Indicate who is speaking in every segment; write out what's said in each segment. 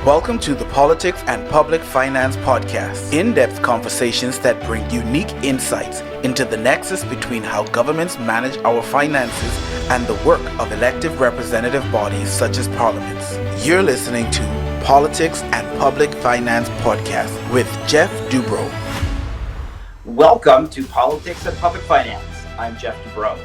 Speaker 1: Welcome to the Politics and Public Finance Podcast, in-depth conversations that bring unique insights into the nexus between how governments manage our finances and the work of elected representative bodies such as parliaments. You're listening to Politics and Public Finance Podcast with Geoff Dubrow.
Speaker 2: Welcome to Politics and Public Finance. I'm Geoff Dubrow.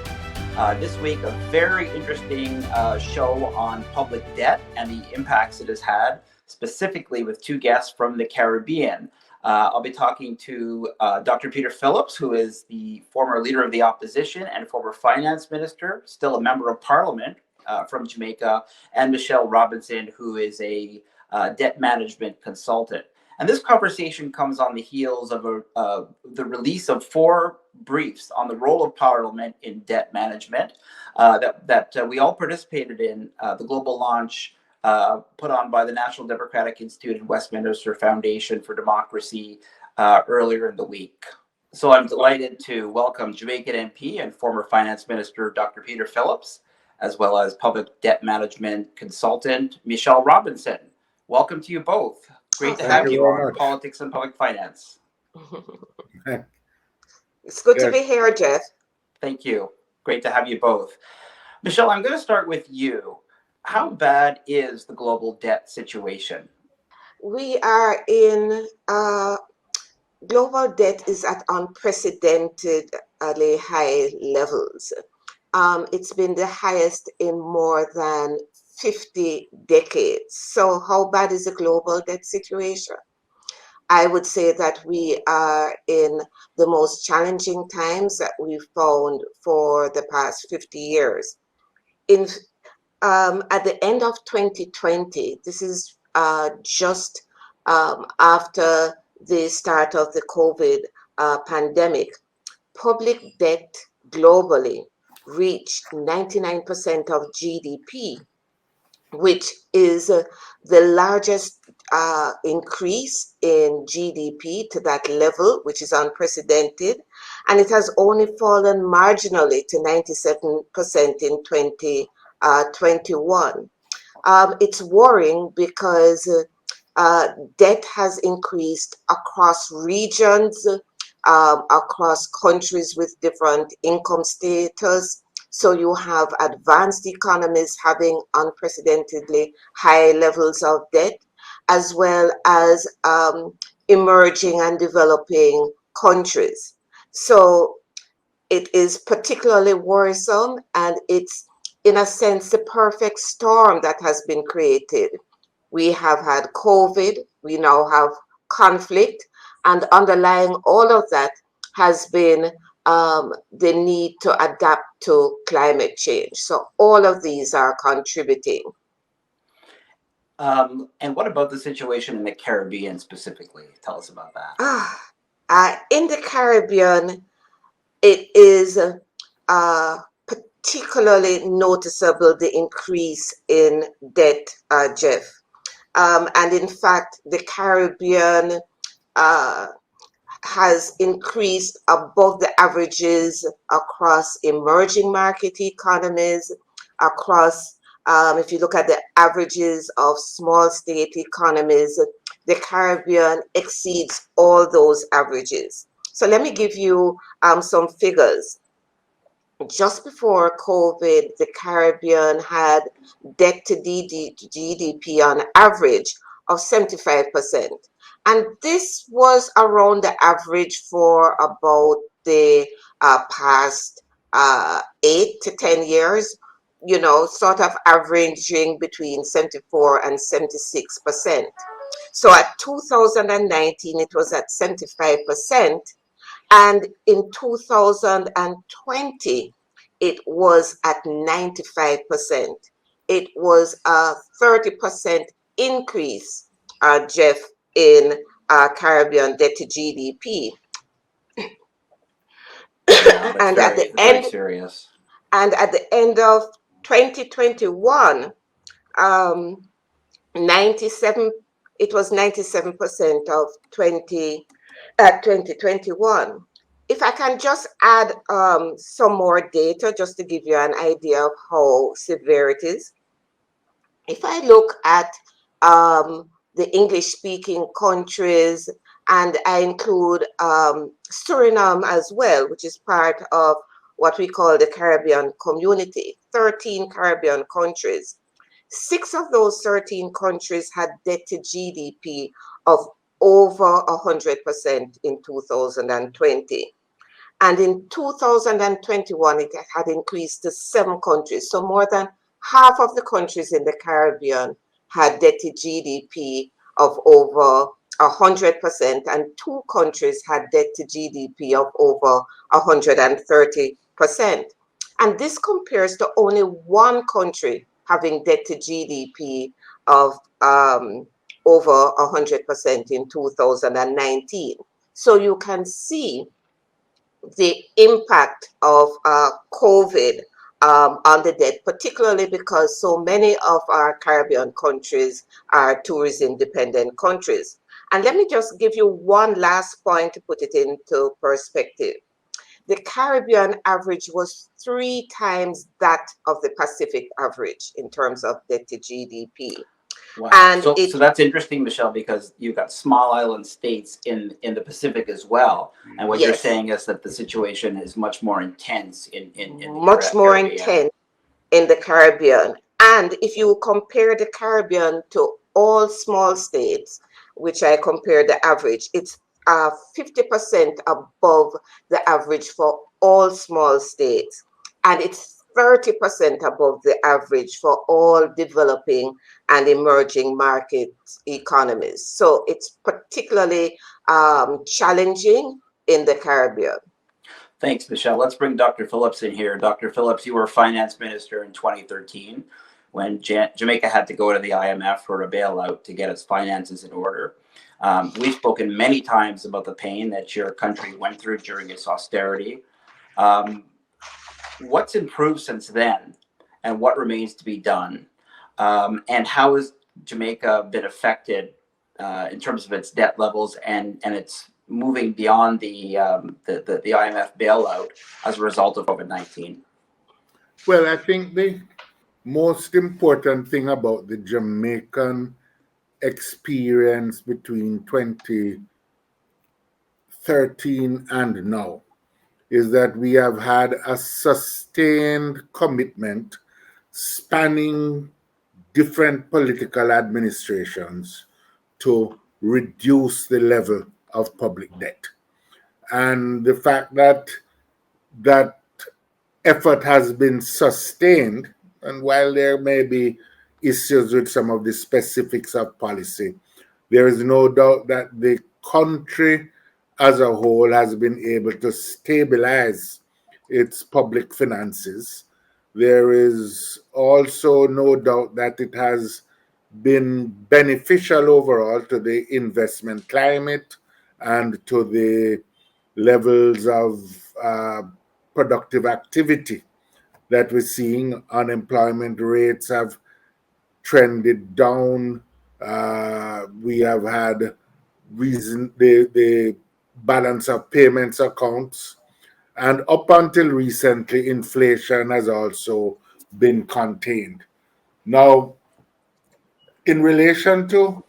Speaker 2: This week, a very interesting show on public debt and the impacts it has had, specifically with two guests from the Caribbean. I'll be talking to Dr. Peter Phillips, who is the former leader of the opposition and former finance minister, still a member of parliament from Jamaica, and Michele Robinson, who is a debt management consultant. And this conversation comes on the heels of the release of 4 briefs on the role of Parliament in debt management that we all participated in, the global launch put on by the National Democratic Institute and Westminster Foundation for Democracy earlier in the week. So I'm delighted to welcome Jamaican MP and former Finance Minister Dr. Peter Phillips, as well as public debt management consultant Michele Robinson. Welcome to you both. Great to have you on Politics and Public Finance.
Speaker 3: It's good to be here, Geoff.
Speaker 2: Thank you. Great to have you both. Michele, I'm going to start with you. How bad is the global debt situation?
Speaker 3: We are in global debt is at unprecedentedly high levels. It's been the highest in more than 50 decades. So how bad is the global debt situation? I would say that we are in the most challenging times that we've found for the past 50 years. At the end of 2020, this is just after the start of the COVID pandemic, public debt globally reached 99% of GDP, which is the largest increase in GDP to that level, which is unprecedented. And it has only fallen marginally to 97% in 2021. It's worrying because debt has increased across regions, across countries with different income status. So you have advanced economies having unprecedentedly high levels of debt, as well as emerging and developing countries. So it is particularly worrisome, and it's, in a sense, the perfect storm that has been created. We have had COVID, we now have conflict, and underlying all of that has been the need to adapt to climate change. So all of these are contributing.
Speaker 2: And what about the situation in the Caribbean specifically? Tell us about that.
Speaker 3: In the Caribbean, it is particularly noticeable, the increase in debt, Geoff. And in fact, the Caribbean has increased above the averages across emerging market economies, across, if you look at the averages of small state economies, the Caribbean exceeds all those averages. So let me give you some figures. Just before COVID, the Caribbean had debt to GDP on average of 75%. And this was around the average for about the past 8 to 10 years, you know, sort of averaging between 74 and 76%. So at 2019, it was at 75%. And in 2020, it was at 95%. It was a 30% increase, Geoff, in Caribbean debt to GDP.
Speaker 2: And at the end, serious.
Speaker 3: And at the end of 2021, it was 97% of 2021. If I can just add some more data, just to give you an idea of how severe it is. If I look at the English-speaking countries, and I include Suriname as well, which is part of what we call the Caribbean community, 13 Caribbean countries. 6 of those 13 countries had debt to GDP of over 100% in 2020. And in 2021, it had increased to 7 countries. So more than half of the countries in the Caribbean had debt to GDP of over 100%, and 2 countries had debt to GDP of over 130%. And this compares to only 1 country having debt to GDP of over 100% in 2019. So you can see the impact of COVID on the debt, particularly because so many of our Caribbean countries are tourism-dependent countries. And let me just give you one last point to put it into perspective. The Caribbean average was 3 times that of the Pacific average in terms of debt to GDP.
Speaker 2: Wow.
Speaker 3: And
Speaker 2: so that's interesting, Michele, because you've got small island states in the Pacific as well. And what you're
Speaker 3: yes,
Speaker 2: saying is that the situation is much more intense in the
Speaker 3: much more
Speaker 2: Caribbean.
Speaker 3: intense in the Caribbean. And if you compare the Caribbean to all small states, which I compare the average, it's 50% above the average for all small states. And it's 30% above the average for all developing and emerging market economies. So it's particularly challenging in the Caribbean.
Speaker 2: Thanks, Michele. Let's bring Dr. Phillips in here. Dr. Phillips, you were finance minister in 2013 when Jamaica had to go to the IMF for a bailout to get its finances in order. We've spoken many times about the pain that your country went through during its austerity. What's improved since then, and what remains to be done? And how has Jamaica been affected in terms of its debt levels and its moving beyond the IMF bailout as a result of COVID-19?
Speaker 4: Well, I think the most important thing about the Jamaican experience between 2013 and now is that we have had a sustained commitment spanning different political administrations to reduce the level of public debt. And the fact that that effort has been sustained, and while there may be issues with some of the specifics of policy, there is no doubt that the country as a whole has been able to stabilize its public finances. There is also no doubt that it has been beneficial overall to the investment climate and to the levels of productive activity that we're seeing. Unemployment rates have trended down. We have had the balance of payments accounts, and up until recently, inflation has also been contained. Now, in relation to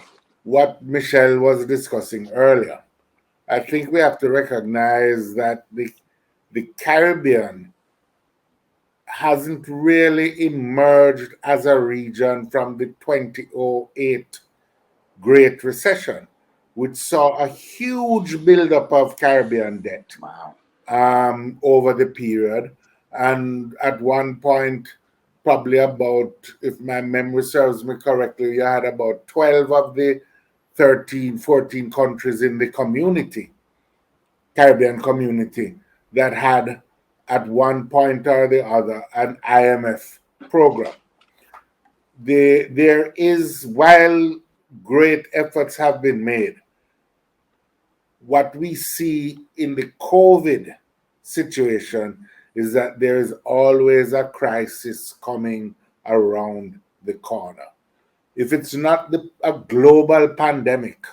Speaker 4: what Michele was discussing earlier, I think we have to recognize that the Caribbean hasn't really emerged as a region from the 2008 Great Recession, which saw a huge buildup of Caribbean debt.
Speaker 2: Wow.
Speaker 4: Over the period. And at one point, probably about, if my memory serves me correctly, you had about 12 of the 13, 14 countries in the community, Caribbean community, that had at one point or the other an IMF program. There is, while great efforts have been made, what we see in the COVID situation is that there is always a crisis coming around the corner. If it's not a global pandemic,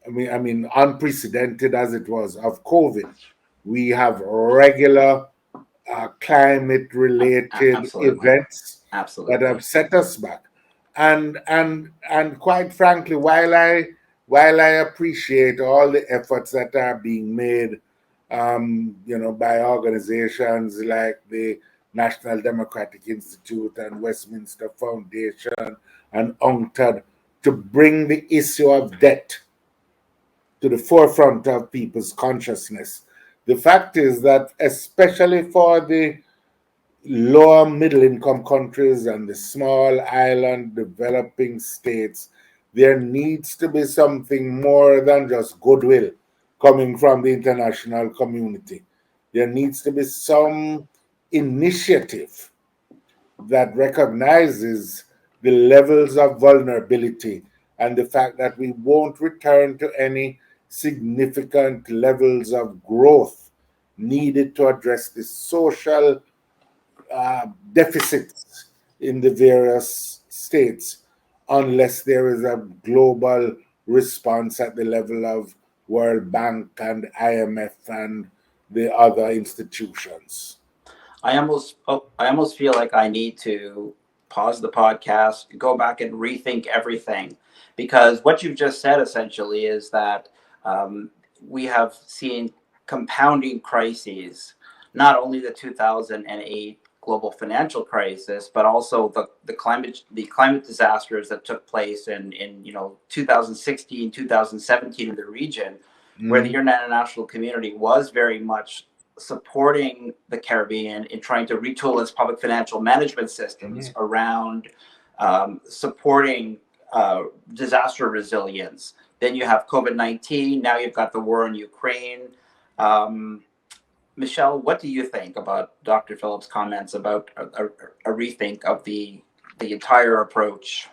Speaker 4: I mean, unprecedented as it was of COVID, we have regular climate-related events that have set us back. And quite frankly, while I appreciate all the efforts that are being made, by organizations like the National Democratic Institute and Westminster Foundation and UNCTAD to bring the issue of debt to the forefront of people's consciousness. The fact is that, especially for the lower middle income countries and the small island developing states, there needs to be something more than just goodwill coming from the international community. There needs to be some initiative that recognizes the levels of vulnerability and the fact that we won't return to any significant levels of growth needed to address the social deficits in the various states unless there is a global response at the level of World Bank and IMF and the other institutions.
Speaker 2: I almost feel like I need to pause the podcast, go back and rethink everything, because what you've just said essentially is that we have seen compounding crises, not only the 2008 global financial crisis, but also the climate disasters that took place in 2016, 2017 in the region, where the international community was very much supporting the Caribbean in trying to retool its public financial management systems around supporting disaster resilience. Then you have COVID-19. Now you've got the war in Ukraine. Michele, what do you think about Dr. Phillips' comments about a rethink of the entire approach?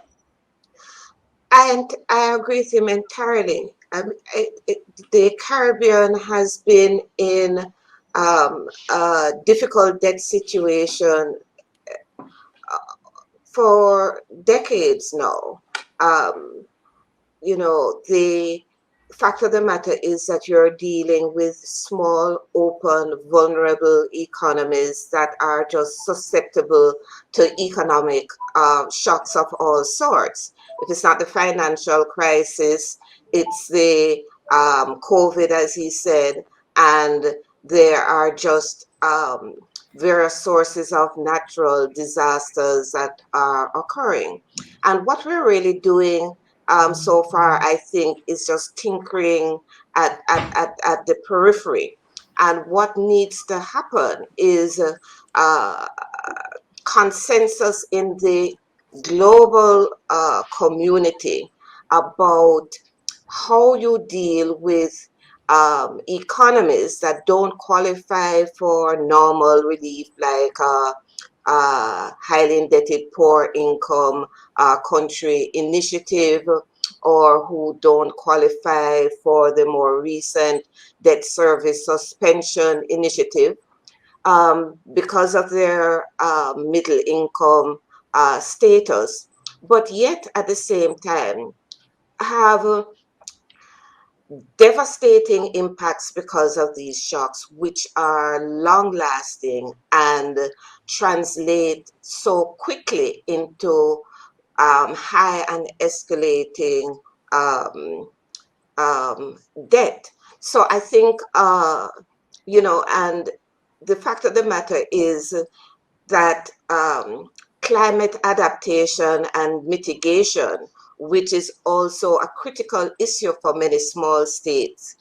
Speaker 3: And I agree with him entirely. The Caribbean has been in a difficult debt situation for decades now. The fact of the matter is that you're dealing with small, open, vulnerable economies that are just susceptible to economic shocks of all sorts. If it's not the financial crisis, it's the COVID, as he said, and there are just various sources of natural disasters that are occurring. And what we're really doing so far, I think, is just tinkering at the periphery. And what needs to happen is consensus in the global community about how you deal with economies that don't qualify for normal relief, like highly indebted poor income country initiative, or who don't qualify for the more recent debt service suspension initiative because of their middle income status, but yet at the same time have devastating impacts because of these shocks, which are long lasting and translate so quickly into high and escalating debt. So I think, and the fact of the matter is that climate adaptation and mitigation, which is also a critical issue for many small states,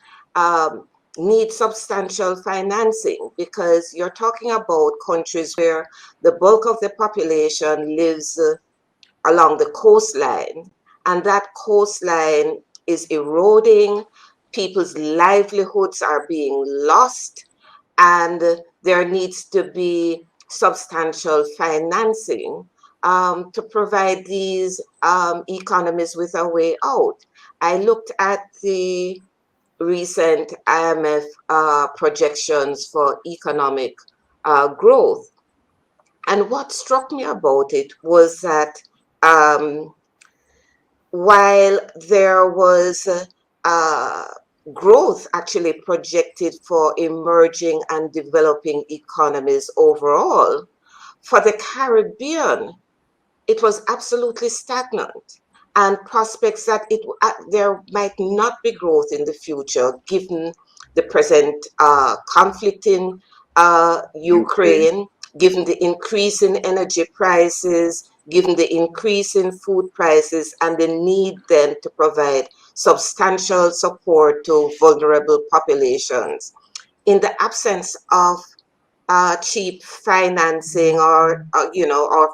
Speaker 3: need substantial financing, because you're talking about countries where the bulk of the population lives along the coastline, and that coastline is eroding, people's livelihoods are being lost, and there needs to be substantial financing to provide these economies with a way out. I looked at the recent IMF projections for economic growth, and what struck me about it was that while there was growth actually projected for emerging and developing economies overall, for the Caribbean, it was absolutely stagnant, and prospects that there might not be growth in the future given the present conflict in Ukraine, given the increase in energy prices, given the increase in food prices, and the need then to provide substantial support to vulnerable populations. In the absence of cheap financing or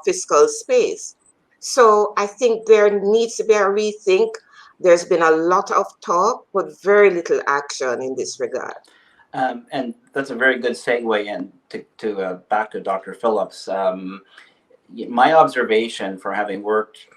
Speaker 3: fiscal space. So I think there needs to be a rethink. There's been a lot of talk, but very little action in this regard.
Speaker 2: And that's a very good segue in to back to Dr. Phillips. My observation from having worked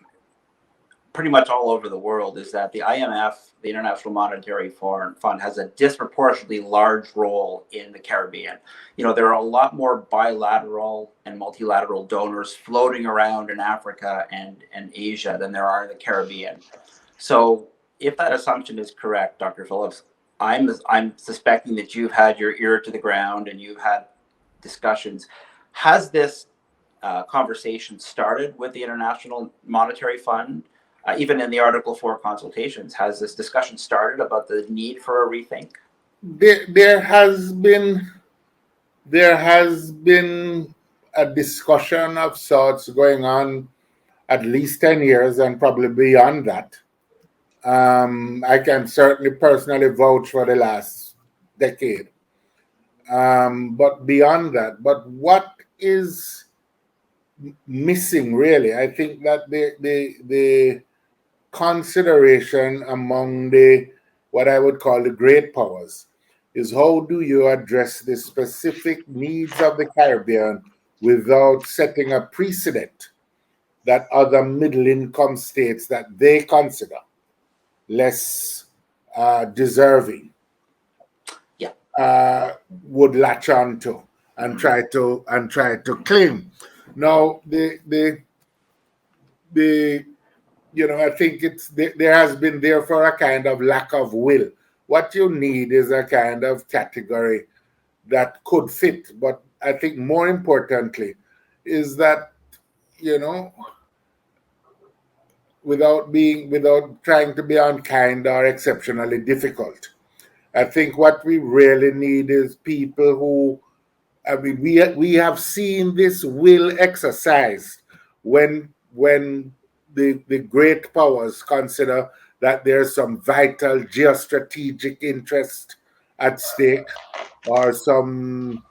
Speaker 2: pretty much all over the world is that the IMF, the International Monetary Fund, has a disproportionately large role in the Caribbean. There are a lot more bilateral and multilateral donors floating around in Africa and Asia than there are in the Caribbean. So if that assumption is correct, Dr. Phillips, I'm suspecting that you've had your ear to the ground and you've had discussions. Has this conversation started with the International Monetary Fund? Even in the Article 4 consultations, has this discussion started about the need for a rethink?
Speaker 4: There has been a discussion of sorts going on at least 10 years and probably beyond that. I can certainly personally vouch for the last decade. But beyond that, but what is missing really, I think that the consideration among what I would call the great powers is how do you address the specific needs of the Caribbean without setting a precedent that other middle income states that they consider less deserving would latch on to and try to claim. Now I think there has been therefore a kind of lack of will. What you need is a kind of category that could fit. But I think more importantly is that, without trying to be unkind or exceptionally difficult, I think what we really need is people who, we have seen this will exercised when the great powers consider that there's some vital geostrategic interest at stake or some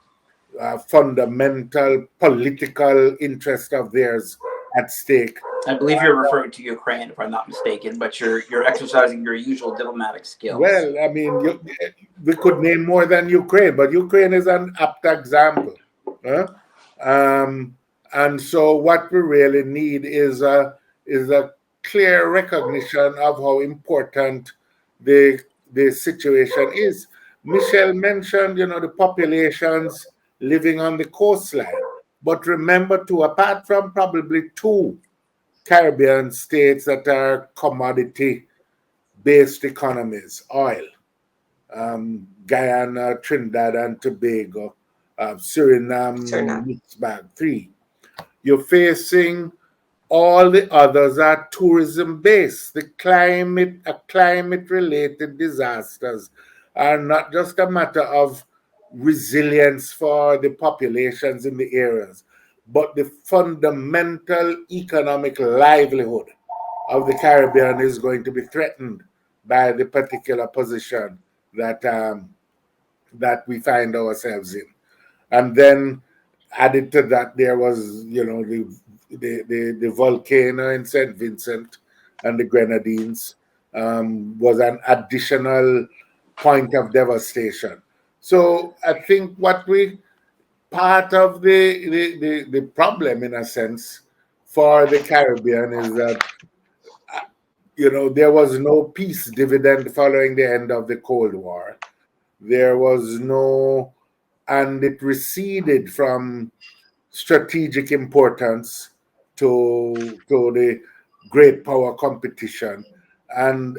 Speaker 4: fundamental political interest of theirs at stake.
Speaker 2: I believe you're referring to Ukraine, if I'm not mistaken, but you're exercising your usual diplomatic skills.
Speaker 4: Well, I mean, we could name more than Ukraine, but Ukraine is an apt example. And so what we really need is a clear recognition of how important the situation is. Michele mentioned, the populations living on the coastline. But remember too, apart from probably two Caribbean states that are commodity-based economies, oil, Guyana, Trinidad and Tobago, Suriname, mixed bag, 3. You're facing all the others are tourism-based. The climate-related disasters are not just a matter of resilience for the populations in the areas, but the fundamental economic livelihood of the Caribbean is going to be threatened by the particular position that we find ourselves in. And then added to that, there was, the volcano in St. Vincent and the Grenadines was an additional point of devastation. So I think part of the problem, in a sense, for the Caribbean is that, there was no peace dividend following the end of the Cold War. There was and it receded from strategic importance to the great power competition, and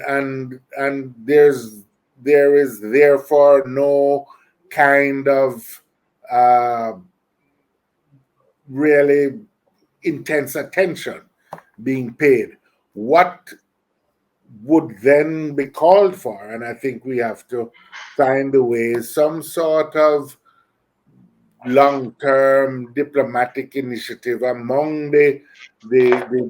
Speaker 4: there is therefore no kind of really intense attention being paid. What would then be called for, and I think we have to find a way, some sort of long-term diplomatic initiative among the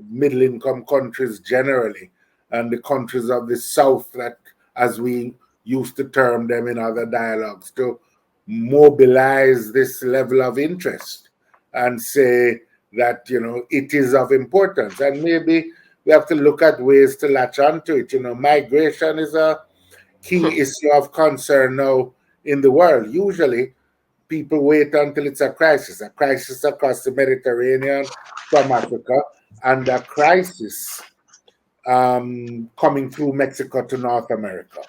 Speaker 4: middle-income countries generally, and the countries of the South, that, as we used to term them in other dialogues, to mobilize this level of interest and say that, it is of importance. And maybe we have to look at ways to latch onto it. Migration is a key issue of concern now in the world. Usually, people wait until it's a crisis across the Mediterranean from Africa, and a crisis coming through Mexico to North America,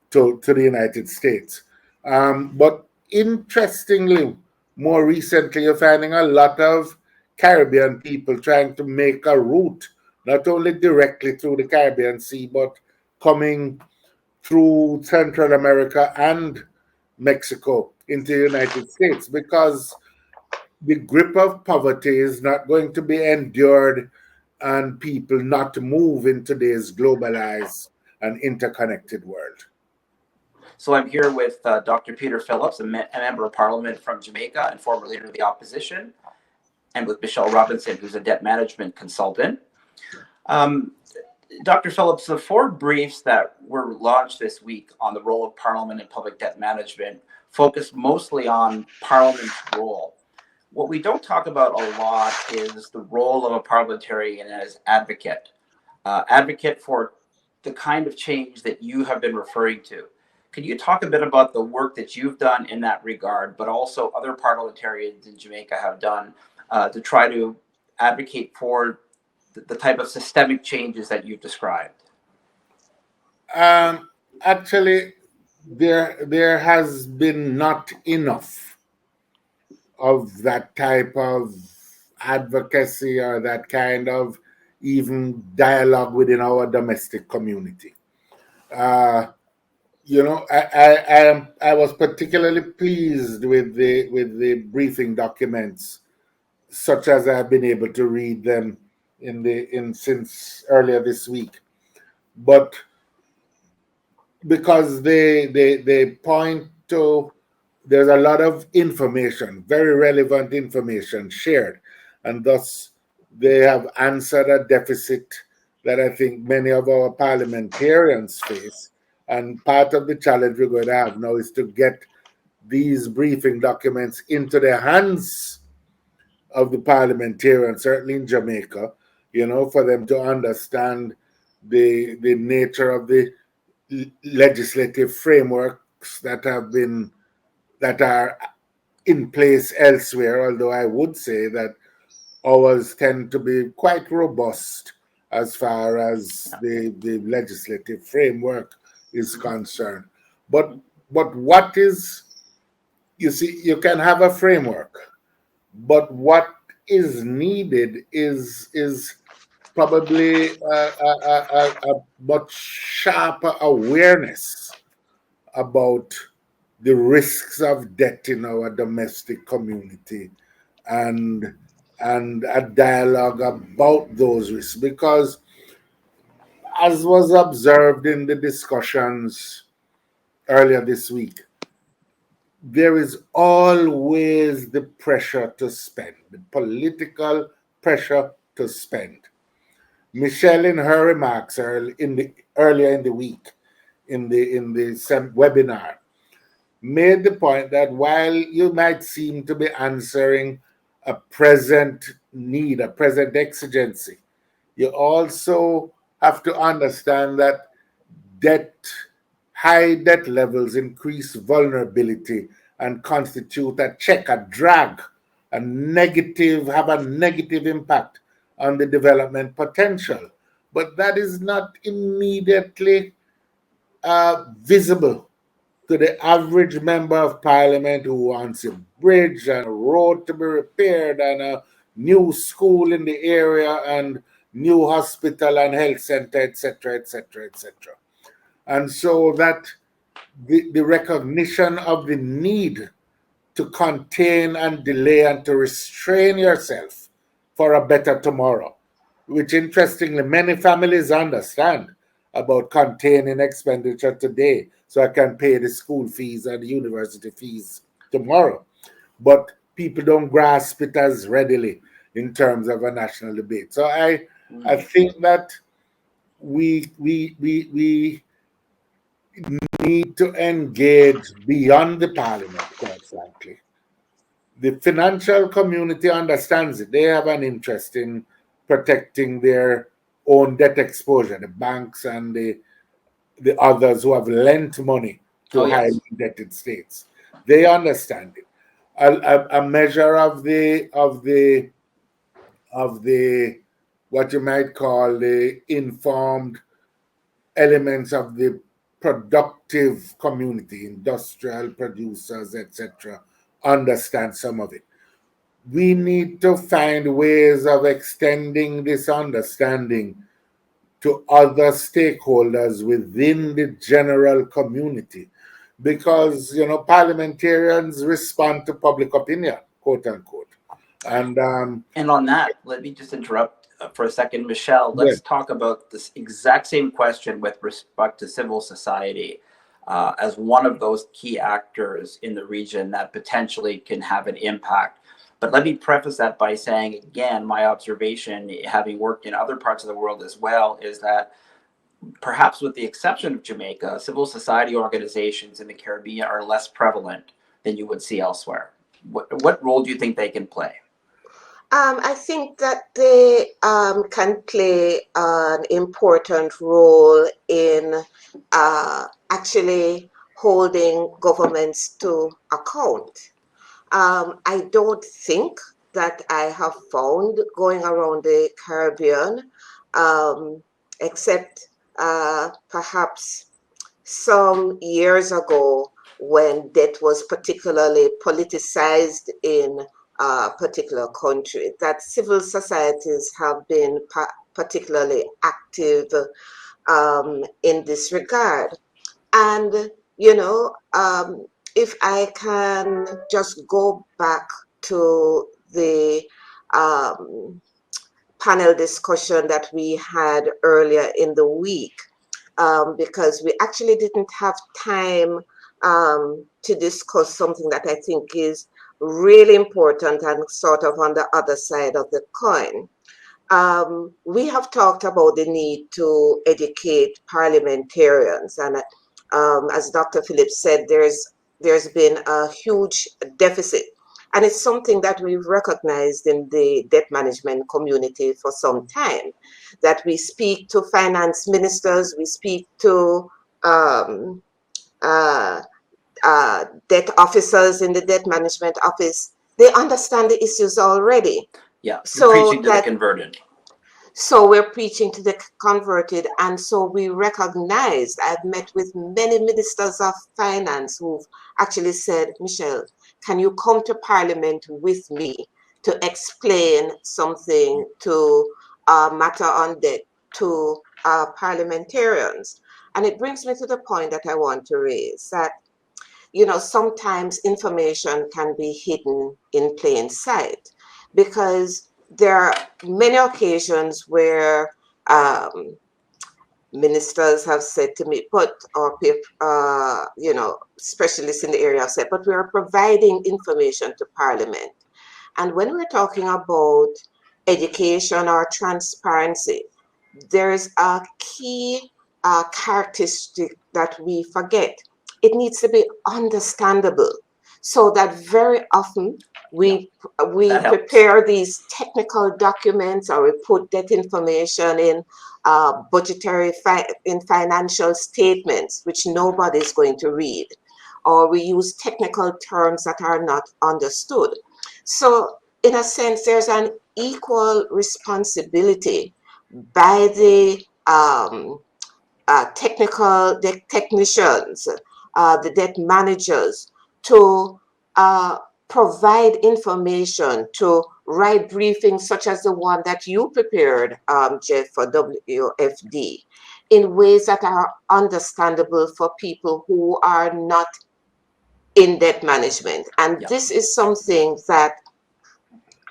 Speaker 4: to the United States. But interestingly, more recently, you're finding a lot of Caribbean people trying to make a route, not only directly through the Caribbean Sea, but coming through Central America and Mexico into the United States, because the grip of poverty is not going to be endured and people not move in today's globalized and interconnected world.
Speaker 2: So I'm here with Dr. Peter Phillips, a member of Parliament from Jamaica and former leader of the opposition, and with Michele Robinson, who's a debt management consultant. Dr. Phillips, the 4 briefs that were launched this week on the role of Parliament in public debt management focus mostly on Parliament's role. What we don't talk about a lot is the role of a parliamentarian as advocate for the kind of change that you have been referring to. Can you talk a bit about the work that you've done in that regard, but also other parliamentarians in Jamaica have done to try to advocate for the type of systemic changes that you've described?
Speaker 4: Actually, there has been not enough of that type of advocacy or that kind of even dialogue within our domestic community. I was particularly pleased with the briefing documents, such as I've been able to read them since earlier this week, but because they point to, there's a lot of information, very relevant information shared, and thus they have answered a deficit that I think many of our parliamentarians face. And part of the challenge we're going to have now is to get these briefing documents into the hands of the parliamentarians, certainly in Jamaica, for them to understand the nature of the legislative frameworks that are in place elsewhere, although I would say that ours tend to be quite robust as far as the legislative framework is concerned. But what is, you see, you can have a framework, but what is needed is probably a much sharper awareness about the risks of debt in our domestic community, and a dialogue about those risks, because as was observed in the discussions earlier this week, there is always the pressure to spend, the political pressure to spend. Michele, in her remarks earlier in the week, in the webinar, made the point that while you might seem to be answering a present need, a present exigency, you also have to understand that high debt levels increase vulnerability and constitute a check, a drag, have a negative impact on the development potential. But that is not immediately visible to the average member of parliament who wants a bridge and a road to be repaired and a new school in the area and new hospital and health center, etc., etc., etc. And so that the recognition of the need to contain and delay and to restrain yourself for a better tomorrow, which interestingly many families understand about containing expenditure today so I can pay the school fees and the university fees tomorrow. But people don't grasp it as readily in terms of a national debate. So I think that we need to engage beyond the parliament, quite frankly. The financial community understands it. They have an interest in protecting their own debt exposure, the banks and the others who have lent money to highly indebted states. They understand it. A measure of the what you might call the informed elements of the productive community, industrial producers, etc., understand some of it. We need to find ways of extending this understanding to other stakeholders within the general community, because parliamentarians respond to public opinion, quote unquote. And
Speaker 2: on that, let me just interrupt for a second, Michele. Let's talk about this exact same question with respect to civil society as one of those key actors in the region that potentially can have an impact. But let me preface that by saying, again, my observation, having worked in other parts of the world as well, is that perhaps with the exception of Jamaica, civil society organizations in the Caribbean are less prevalent than you would see elsewhere. What role do you think they can play?
Speaker 3: I think that they can play an important role in actually holding governments to account. I don't think that I have found going around the Caribbean, except perhaps some years ago when debt was particularly politicized in a particular country, that civil societies have been particularly active in this regard. And, if I can just go back to the panel discussion that we had earlier in the week, because we actually didn't have time to discuss something that I think is really important and sort of on the other side of the coin. We have talked about the need to educate parliamentarians, and as Dr. Phillips said, there's been a huge deficit, and it's something that we've recognized in the debt management community for some time, that we speak to finance ministers, we speak to debt officers in the debt management office. They understand the issues already.
Speaker 2: Yeah, so preaching to the converted.
Speaker 3: So we're preaching to the converted, and so we recognized, I've met with many ministers of finance who've actually said, Michele, can you come to Parliament with me to explain something to matter on debt to parliamentarians? And it brings me to the point that I want to raise, that sometimes information can be hidden in plain sight, because there are many occasions where ministers have said to me, specialists in the area have said, but we are providing information to Parliament. And when we're talking about education or transparency, there's a key characteristic that we forget. It needs to be understandable, so that very often we prepare these technical documents, or we put that information in in financial statements, which nobody is going to read, or we use technical terms that are not understood. So in a sense, there's an equal responsibility by the technicians, the debt managers, to provide information, to write briefings such as the one that you prepared, Geoff, for WFD, in ways that are understandable for people who are not in debt management. And this is something that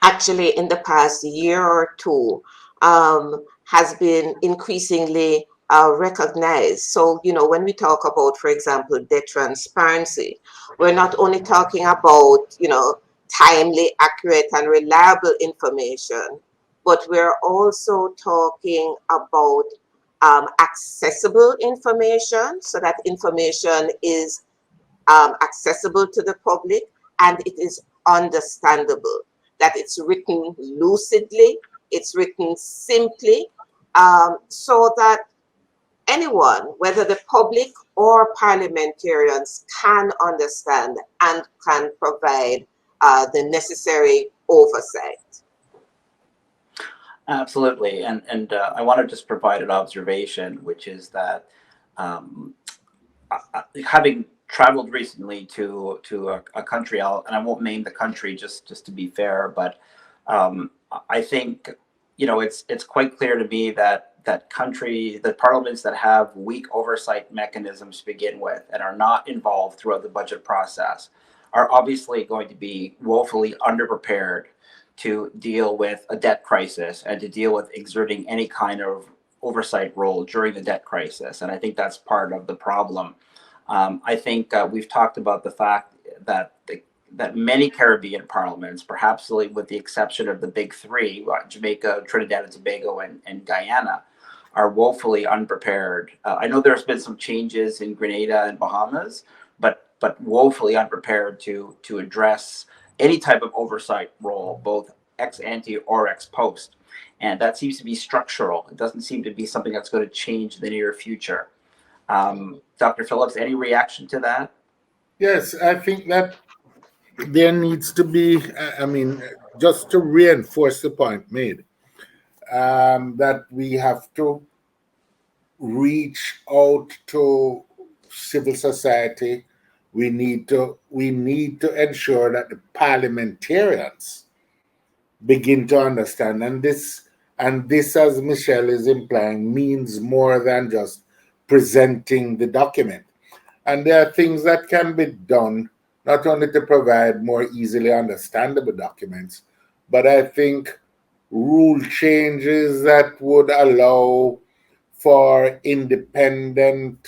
Speaker 3: actually in the past year or two, has been increasingly recognized. So, when we talk about, for example, debt transparency, we're not only talking about, timely, accurate, and reliable information, but we're also talking about accessible information, so that information is accessible to the public and it is understandable, that it's written lucidly, it's written simply, so that anyone, whether the public or parliamentarians, can understand and can provide the necessary oversight.
Speaker 2: Absolutely, and I want to just provide an observation, which is that having traveled recently to a country, and I won't name the country just to be fair, but I think it's quite clear to me that the parliaments that have weak oversight mechanisms to begin with and are not involved throughout the budget process are obviously going to be woefully underprepared to deal with a debt crisis and to deal with exerting any kind of oversight role during the debt crisis. And I think that's part of the problem. I think we've talked about the fact that that many Caribbean parliaments, perhaps with the exception of the big three, Jamaica, Trinidad and Tobago, and Guyana, are woefully unprepared. I know there's been some changes in Grenada and Bahamas, but woefully unprepared to address any type of oversight role, both ex ante or ex post. And that seems to be structural. It doesn't seem to be something that's going to change in the near future. Dr. Phillips, any reaction to that?
Speaker 4: Yes, I think that there needs to be, I mean, just to reinforce the point made, that we have to reach out to civil society. We need to ensure that the parliamentarians begin to understand, and this, as Michele is implying, means more than just presenting the document. And there are things that can be done not only to provide more easily understandable documents, but I think rule changes that would allow for independent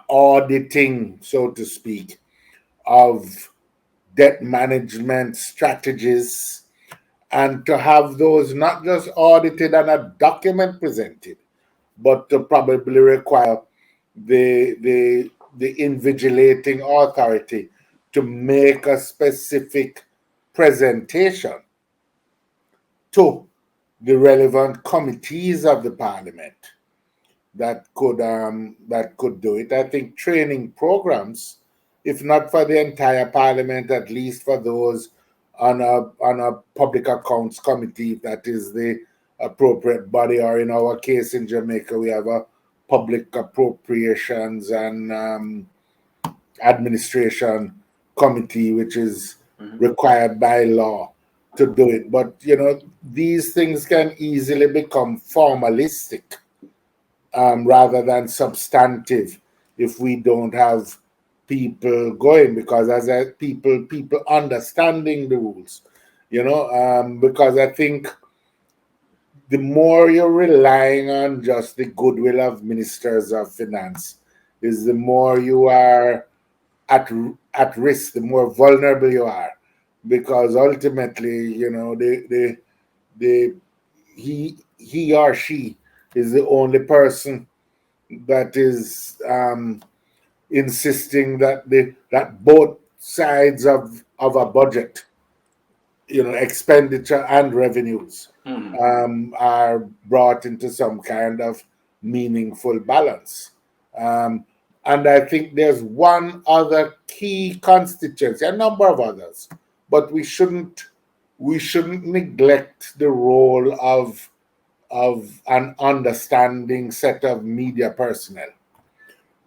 Speaker 4: auditing, so to speak, of debt management strategies, and to have those not just audited and a document presented, but to probably require the invigilating authority to make a specific presentation to the relevant committees of the parliament that could do it. I think training programs, if not for the entire parliament, at least for those on a public accounts committee, that is the appropriate body, or in our case in Jamaica, we have a public appropriations and administration committee, which is required by law to do it. But these things can easily become formalistic rather than substantive if we don't have people going, because people understanding the rules, because I think the more you're relying on just the goodwill of ministers of finance, is the more you are at risk, the more vulnerable you are, because ultimately, he or she is the only person that is insisting that both sides of a budget, expenditure and revenues, are brought into some kind of meaningful balance. And I think there's one other key constituency, a number of others, but we shouldn't neglect the role of an understanding set of media personnel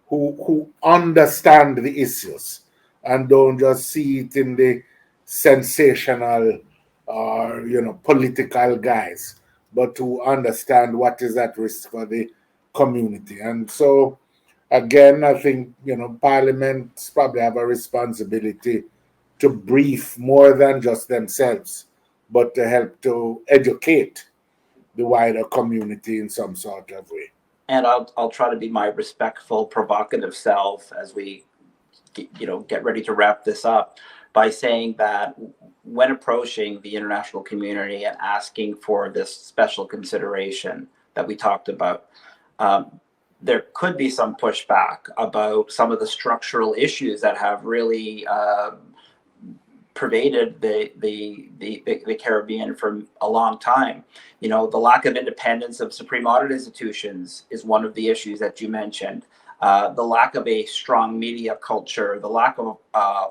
Speaker 4: who understand the issues and don't just see it in the sensational or political guise, but who understand what is at risk for the community. And so again, I think parliaments probably have a responsibility to brief more than just themselves, but to help to educate the wider community in some sort of way.
Speaker 2: And I'll try to be my respectful, provocative self as we get ready to wrap this up by saying that when approaching the international community and asking for this special consideration that we talked about, there could be some pushback about some of the structural issues that have really pervaded the Caribbean for a long time. The lack of independence of supreme audit institutions is one of the issues that you mentioned. The lack of a strong media culture, the lack of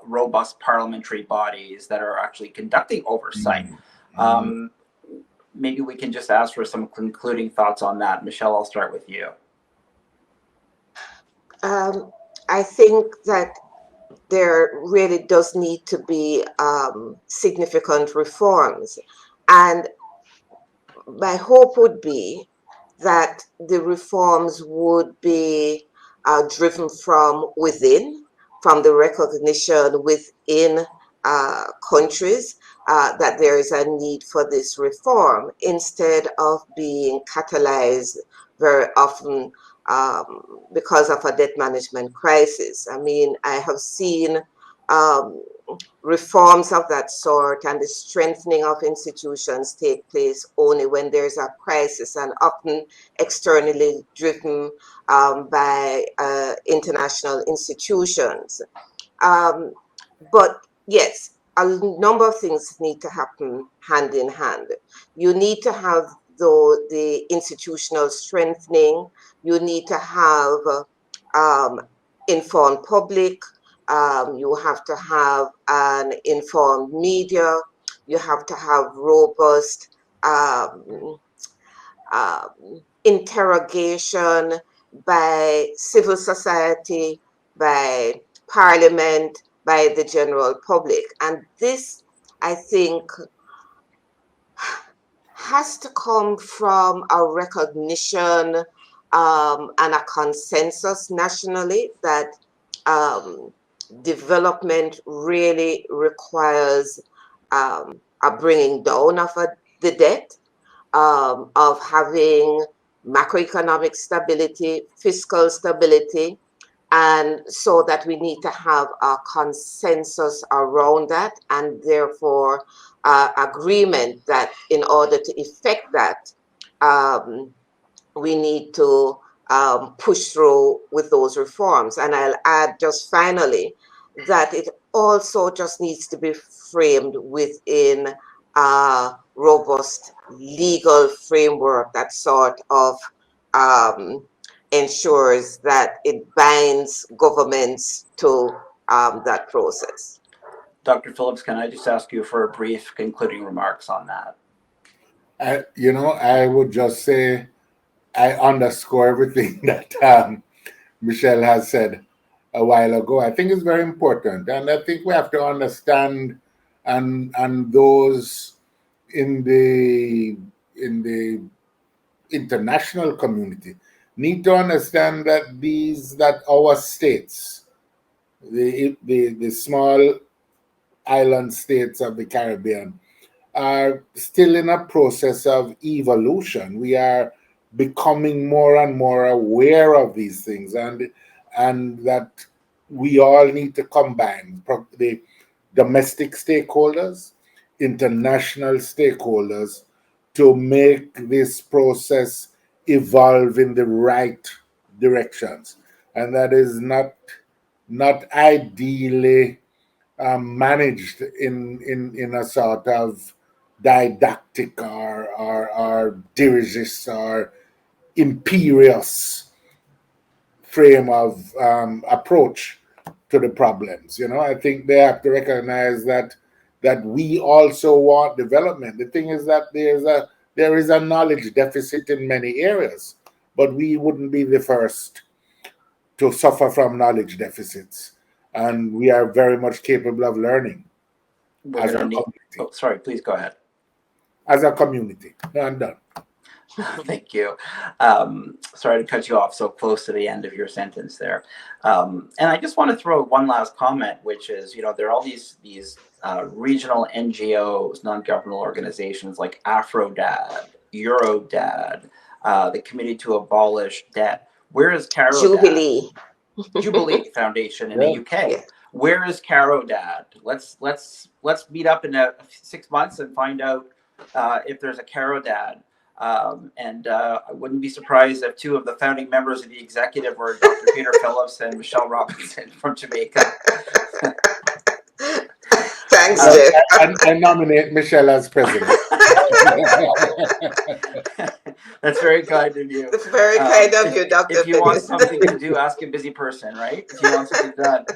Speaker 2: robust parliamentary bodies that are actually conducting oversight. Maybe we can just ask for some concluding thoughts on that. Michele, I'll start with you.
Speaker 3: I think that there really does need to be significant reforms. And my hope would be that the reforms would be driven from within, from the recognition within countries that there is a need for this reform, instead of being catalyzed very often because of a debt management crisis. I mean, I have seen reforms of that sort and the strengthening of institutions take place only when there's a crisis, and often externally driven by international institutions. But yes, a number of things need to happen hand in hand. You need to have the institutional strengthening. You need to have informed public. You have to have an informed media. You have to have robust interrogation by civil society, by parliament, by the general public. And this, I think, has to come from a recognition and a consensus nationally that development really requires a bringing down of the debt, of having macroeconomic stability, fiscal stability, and so that we need to have a consensus around that, and therefore agreement that in order to effect that, we need to push through with those reforms. And I'll add just finally that it also just needs to be framed within a robust legal framework that sort of ensures that it binds governments to that process.
Speaker 2: Dr. Phillips, can I just ask you for a brief concluding remarks on that?
Speaker 4: I would just say I underscore everything that Michele has said a while ago. I think it's very important, and I think we have to understand, and those in the international community need to understand that our states, the small island states of the Caribbean, are still in a process of evolution. We are becoming more and more aware of these things, and that we all need to combine the domestic stakeholders, international stakeholders, to make this process evolve in the right directions. And that is not ideally managed in a sort of didactic or dirigist or imperious frame of approach to the problems. I think they have to recognize that we also want development. The thing is that there is a knowledge deficit in many areas, but we wouldn't be the first to suffer from knowledge deficits, and we are very much capable of learning.
Speaker 2: Sorry, please go ahead.
Speaker 4: As a community. No, I'm done.
Speaker 2: Thank you. Sorry to cut you off so close to the end of your sentence there. And I just want to throw one last comment, which is, there are all these regional NGOs, non-governmental organizations like AfroDad, Eurodad, the Committee to Abolish Debt. Where is CaroDad? Jubilee Foundation in the UK.
Speaker 3: Yeah.
Speaker 2: Where is CaroDad? Let's meet up in 6 months and find out if there's a CaroDad. And I wouldn't be surprised if two of the founding members of the executive were Dr. Peter Phillips and Michele Robinson from Jamaica.
Speaker 3: Thanks, Geoff.
Speaker 4: I nominate Michele as president.
Speaker 2: That's very kind of you.
Speaker 3: It's very kind of you, Dr.
Speaker 2: If you want something to do, ask a busy person, right? If you want something done.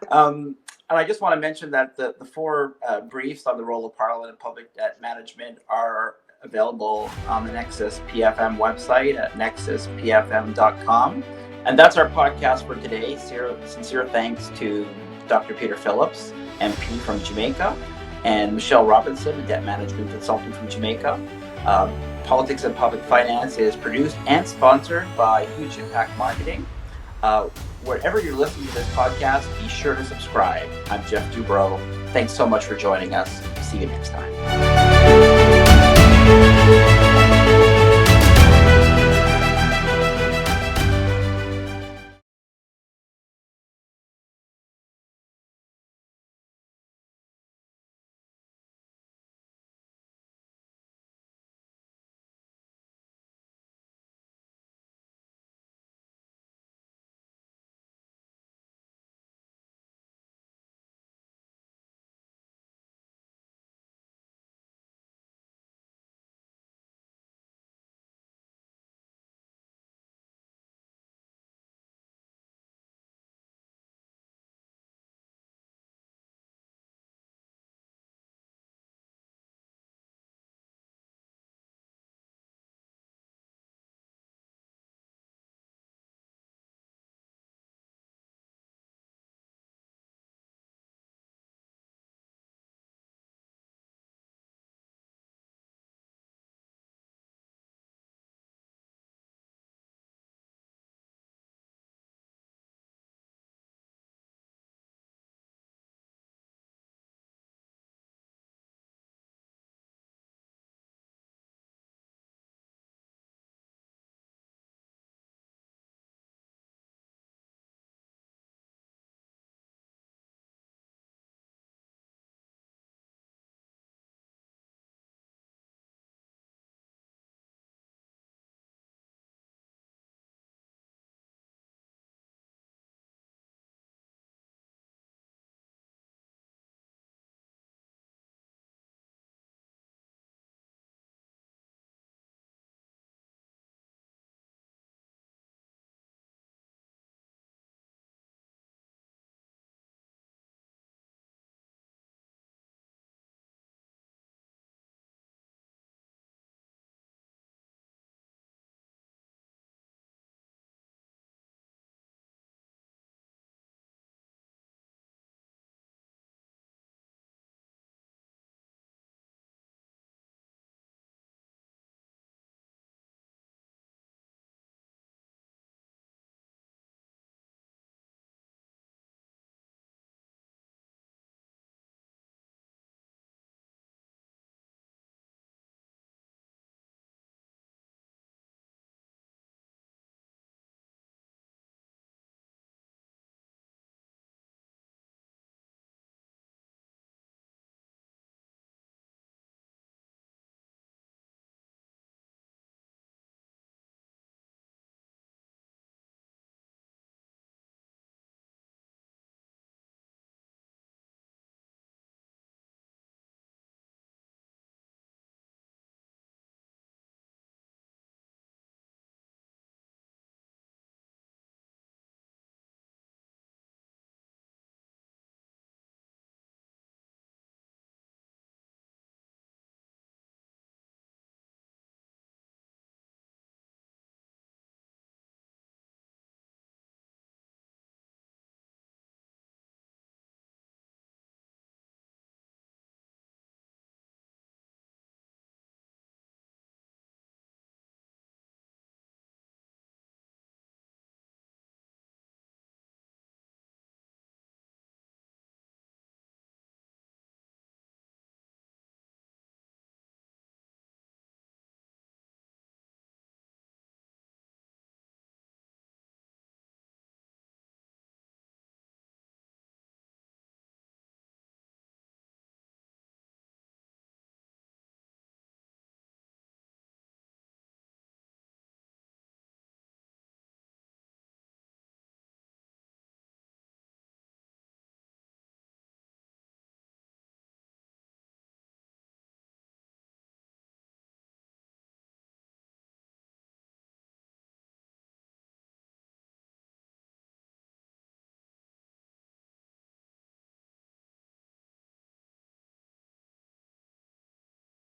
Speaker 2: And I just want to mention that the four briefs on the role of Parliament and public debt management are available on the Nexus PFM website at nexuspfm.com. And that's our podcast for today. Sincere thanks to Dr. Peter Phillips, MP from Jamaica, and Michele Robinson, a debt management consultant from Jamaica. Politics and Public Finance is produced and sponsored by Huge Impact Marketing. Wherever you're listening to this podcast, be sure to subscribe. I'm Geoff Dubrow. Thanks so much for joining us. See you next time.